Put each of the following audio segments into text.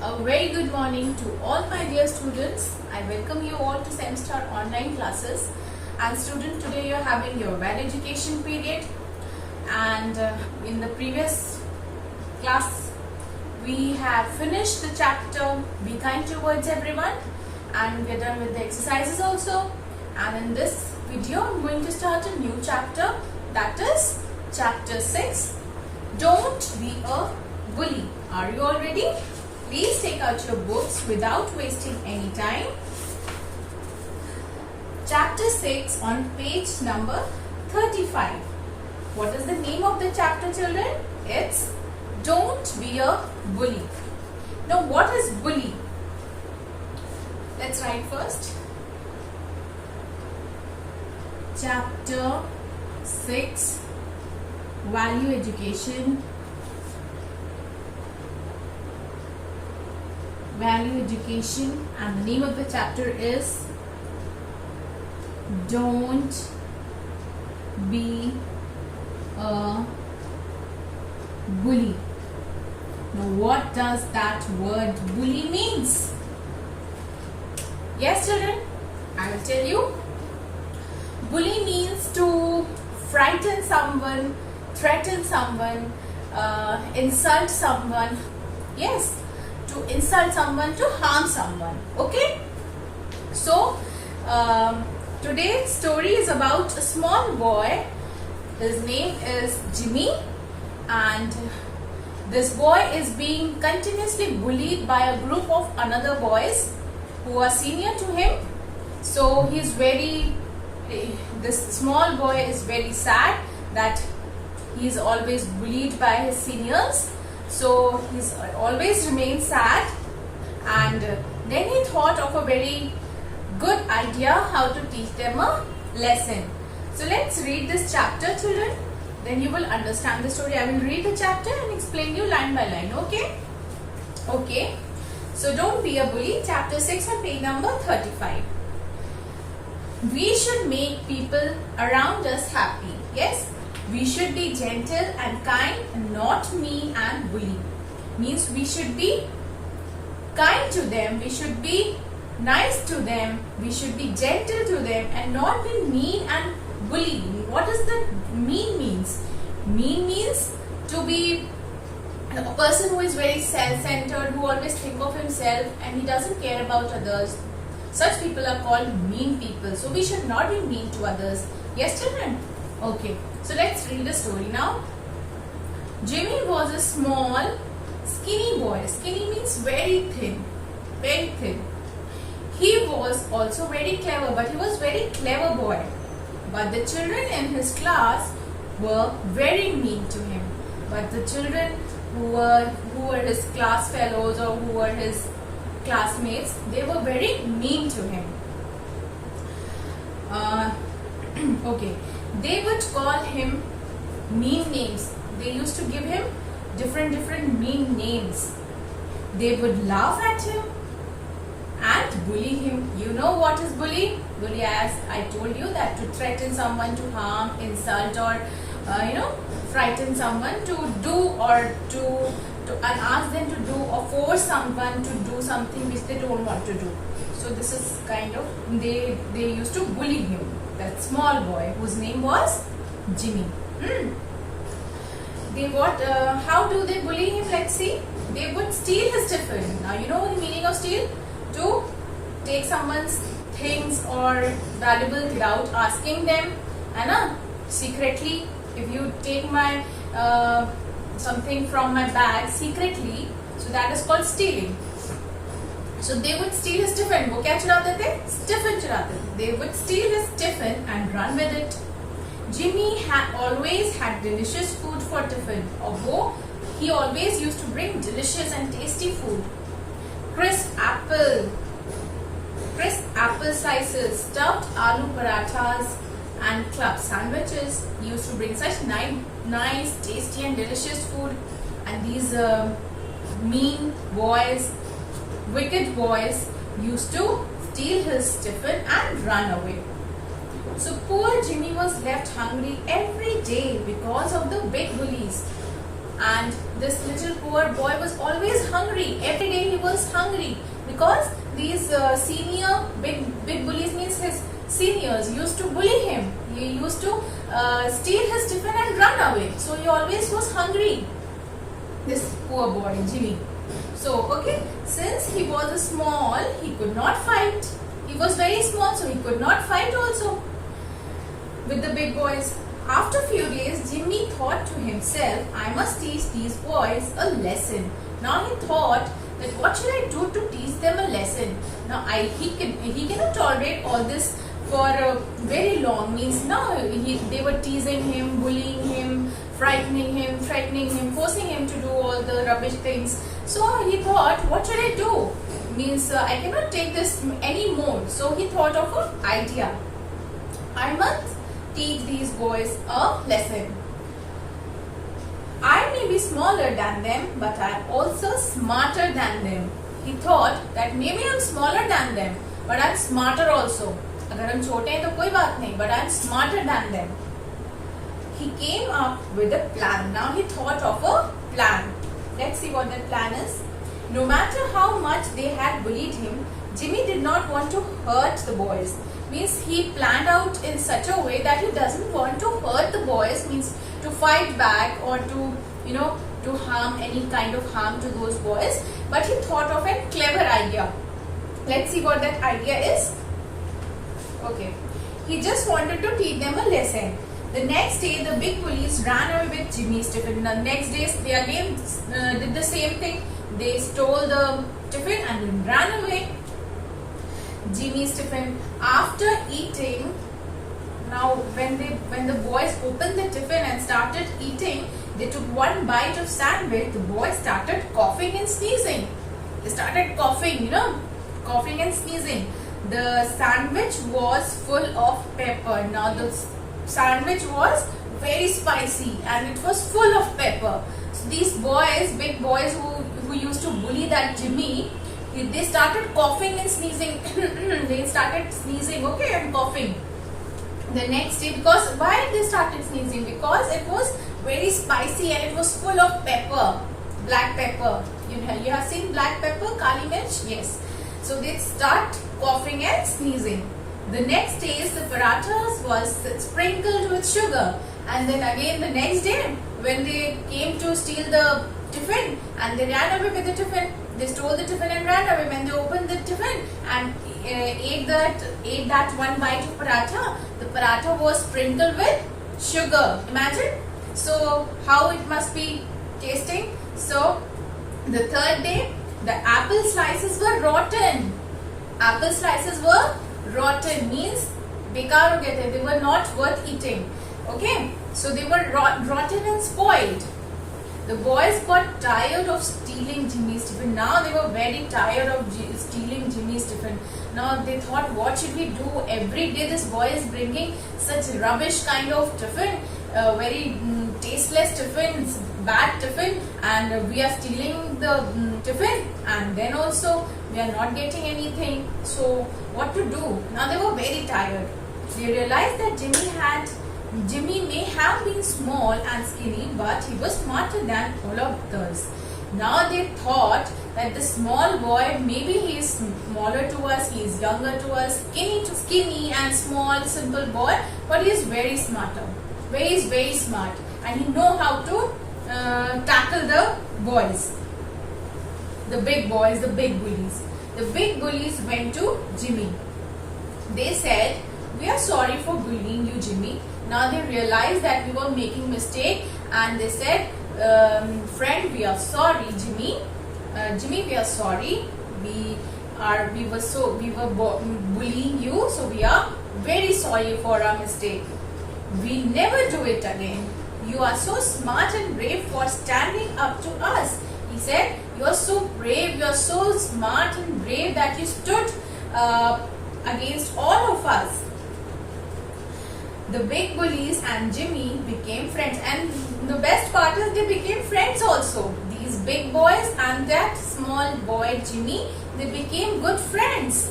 A very good morning to all my dear students. I welcome you all to Semstar online classes. And student, today you are having your value education period. And in the previous class, we have finished the chapter Be Kind Towards Everyone. And we are done with the exercises also. And in this video, I'm going to start a new chapter. That is chapter 6. Don't be a bully. Are you all ready? Please take out your books without wasting any time. Chapter 6 on page number 35. What is the name of the chapter, children? It's Don't Be a Bully. Now, what is bully? Let's write first. Chapter 6 Value Education. Value Education, and the name of the chapter is Don't Be a Bully. Now, what does that word bully means? Yes, children, I will tell you. Bully means to frighten someone, threaten someone, insult someone. Yes, to insult someone, to harm someone. Okay? So, today's story is about a small boy. His name is Jimmy, and this boy is being continuously bullied by a group of another boys who are senior to him. So, this small boy is very sad that he is always bullied by his seniors. So he's always remained sad, and then he thought of a very good idea how to teach them a lesson. So let's read this chapter, children. Then you will understand the story. I will read the chapter and explain you line by line. Okay? Okay. So Don't Be a Bully, chapter 6 on page number 35. We should make people around us happy. Yes? We should be gentle and kind, and not mean and bully. Means we should be kind to them, we should be nice to them, we should be gentle to them, and not be mean and bully. What does the mean means? Mean means to be a person who is very self-centered, who always think of himself and he doesn't care about others. Such people are called mean people. So we should not be mean to others. Yes, children? Okay. So let's read the story now. Jimmy was a small, skinny boy. Skinny means very thin. Very thin. He was also very clever, but he was very clever boy. But the children in his class were very mean to him. But the children who were his class fellows or who were his classmates, they were very mean to him. Okay. They would call him mean names. They used to give him different mean names. They would laugh at him and bully him. You know what is bully? Bully, as I told you, that to threaten someone, to harm, insult, or frighten someone to do or to and ask them to do or force someone to do something which they don't want to do. So this is kind of, they used to bully him. That small boy whose name was Jimmy. How do they bully him? Let's see. They would steal his tiffin. Now you know the meaning of steal? To take someone's things or valuables without asking them. And secretly, if you take my something from my bag secretly, so that is called stealing. So they would steal his tiffin. वो क्या चुराते थे? Tiffin चुराते थे. They would steal his tiffin and run with it. Jimmy always had delicious food for tiffin. Although he always used to bring delicious and tasty food. Crisp apple slices, stuffed aloo parathas, and club sandwiches. He used to bring such nice, tasty, and delicious food. And these mean boys, wicked boys, used to steal his tiffin and run away. So poor Jimmy was left hungry every day because of the big bullies. And this little poor boy was always hungry. Every day he was hungry because these senior big bullies, means his seniors, used to bully him. He used to steal his tiffin and run away. So he always was hungry. This poor boy, Jimmy. So, okay, since he was small, he could not fight. He was very small, so he could not fight also with the big boys. After few days, Jimmy thought to himself, I must teach these boys a lesson. Now he thought that what should I do to teach them a lesson? Now he cannot tolerate all this for very long. Means now they were teasing him, bullying him, frightening him, forcing him to do all the rubbish things. So he thought, what should I do? Means I cannot take this anymore. So he thought of an idea. I must teach these boys a lesson. I may be smaller than them, but I am also smarter than them. He thought that maybe I am smaller than them, but I am smarter also. अगर हम छोटे हैं तो कोई बात नहीं, but I am smarter than them. He came up with a plan. Now he thought of a plan. Let's see what that plan is. No matter how much they had bullied him, Jimmy did not want to hurt the boys. Means he planned out in such a way that he doesn't want to hurt the boys, means to fight back or to to harm, any kind of harm to those boys, but he thought of a clever idea. Let's see what that idea is. Okay, he just wanted to teach them a lesson. The next day the big bullies ran away with Jimmy's tiffin. The next day they again did the same thing. They stole the tiffin and then ran away. Jimmy's tiffin. After eating, now when the boys opened the tiffin and started eating, they took one bite of sandwich. The boys started coughing and sneezing. They started coughing, coughing and sneezing. The sandwich was full of pepper. Now the sandwich was very spicy and it was full of pepper. So these boys, big boys who used to bully that Jimmy, they started coughing and sneezing. They started sneezing, okay, and coughing. The next day, because why they started sneezing? Because it was very spicy and it was full of pepper, black pepper. You have seen black pepper, kali mirch? Yes. So they start coughing and sneezing. The next day, the parathas was sprinkled with sugar, and then again the next day when they came to steal the tiffin and they ran away with the tiffin. They stole the tiffin and ran away. When they opened the tiffin and ate that one bite of paratha, the paratha was sprinkled with sugar. Imagine. So how it must be tasting. So the third day, the apple slices were rotten. Apple slices were rotten, means bekar ho gaye the. They were not worth eating. Okay, so they were rotten and spoiled. The boys got tired of stealing Jimmy's tiffin. Now they were very tired of stealing Jimmy's tiffin. Now they thought, what should we do? Every day this boy is bringing such rubbish kind of tiffin, very tasteless tiffin, bad tiffin, and we are stealing the tiffin, and then also we are not getting anything. So what to do? Now they were very tired. They realized that Jimmy may have been small and skinny, but he was smarter than all of others. Now they thought that the small boy, maybe he is smaller to us, he is younger to us, skinny and small, simple boy, but he is very smarter. He is very smart, and he know how to tackle the boys, the big boys, the big bullies. The big bullies went to Jimmy. They said, "We are sorry for bullying you, Jimmy." Now they realized that we were making mistake, and they said, "Friend, we are sorry, Jimmy. Jimmy, we are sorry. We were bullying you, so we are very sorry for our mistake. We never do it again. You are so smart and brave for standing up to us." He said, "You are so brave. You are so smart and brave that you stood against all of us." The big bullies and Jimmy became friends, and the best part is they became friends also. These big boys and that small boy Jimmy, they became good friends.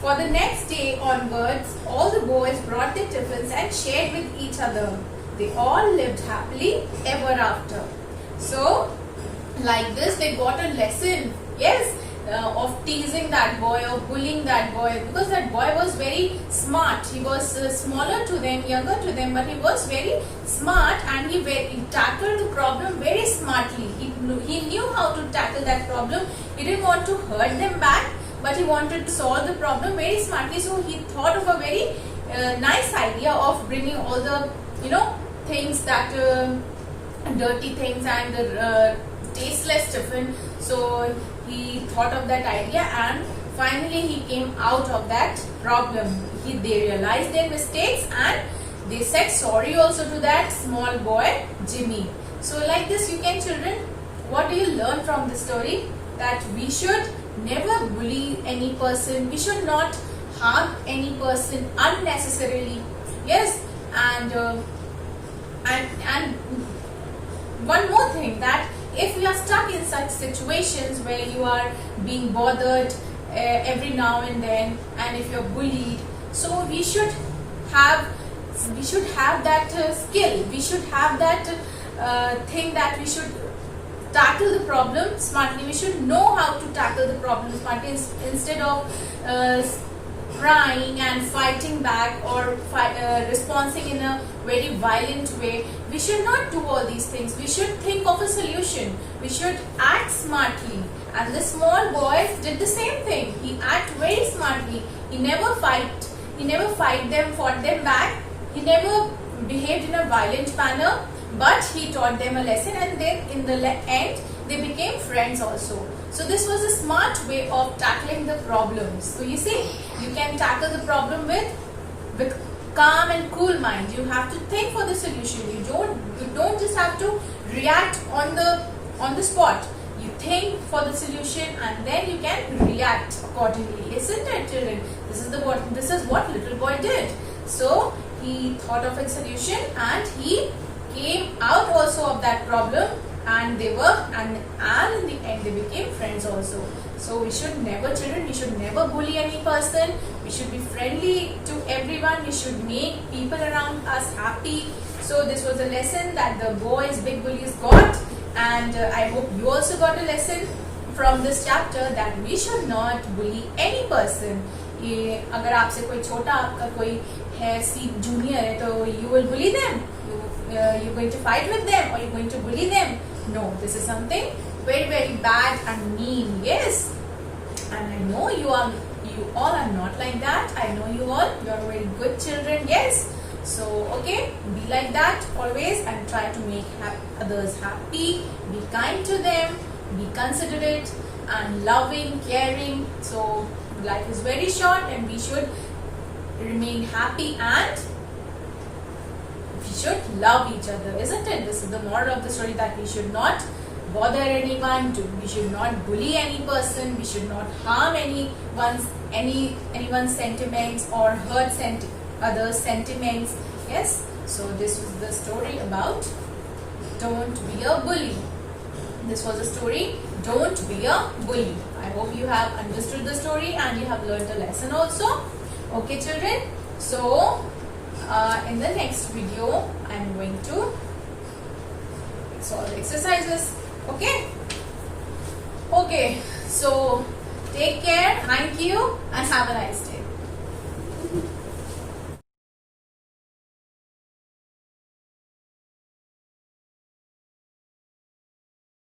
For the next day onwards, all the boys brought their tiffins and shared with each other. They all lived happily ever after. So like this they got a lesson, yes, of teasing that boy or bullying that boy, because that boy was very smart. He was smaller to them, younger to them, but he was very smart, and he tackled the problem very smartly. He knew how to tackle that problem. He didn't want to hurt them back, but he wanted to solve the problem very smartly. So he thought of a very nice idea of bringing all the things that dirty things and tasteless tiffin. So he thought of that idea, and finally he came out of that problem. They realized their mistakes, and they said sorry also to that small boy Jimmy. So like this, you can, children, what do you learn from this story? That we should never bully any person. We should not harm any person unnecessarily. Yes, and one more thing, that if you are stuck in such situations where you are being bothered every now and then, and if you're bullied, so we should have that skill. We should have that thing that we should tackle the problem smartly. We should know how to tackle the problem smartly instead of crying and fighting back, or responding in a very violent way. We should not do all these things. We should think of a solution. We should act smartly. And the small boy did the same thing. He acted very smartly. He never fought them back. He never behaved in a violent manner, but he taught them a lesson, and then in the end they became friends also. So this was a smart way of tackling the problems. So you see, you can tackle the problem with calm and cool mind. You have to think for the solution. You don't just have to react on the spot. You think for the solution, and then you can react accordingly. Isn't it, children? This is what little boy did. So he thought of a solution, and he came out also of that problem, and in the end they became friends also. So we should never, children, we should never bully any person. We should be friendly to everyone. We should make people around us happy. So this was a lesson that the big bullies got, and I hope you also got a lesson from this chapter, that we should not bully any person. अगर आपसे कोई छोटा, आपका कोई है junior है, तो you will bully them. You're going to fight with them, or you're going to bully them. No, this is something very, very bad and mean. Yes, and I know you all are not like that. I know you are very good children. Yes, so okay, be like that always, and try to make others happy. Be kind to them. Be considerate and loving, caring. So life is very short, and we should remain happy, and we should love each other, isn't it? This is the moral of the story, that we should not bother anyone, we should not bully any person, we should not harm anyone's sentiments or hurt others' sentiments. Yes, so this was the story about don't be a bully. This was a story, don't be a bully. I hope you have understood the story and you have learned a lesson also. Okay, children, so in the next video I am going to solve exercises. Okay, so take care, thank you, and have a nice day.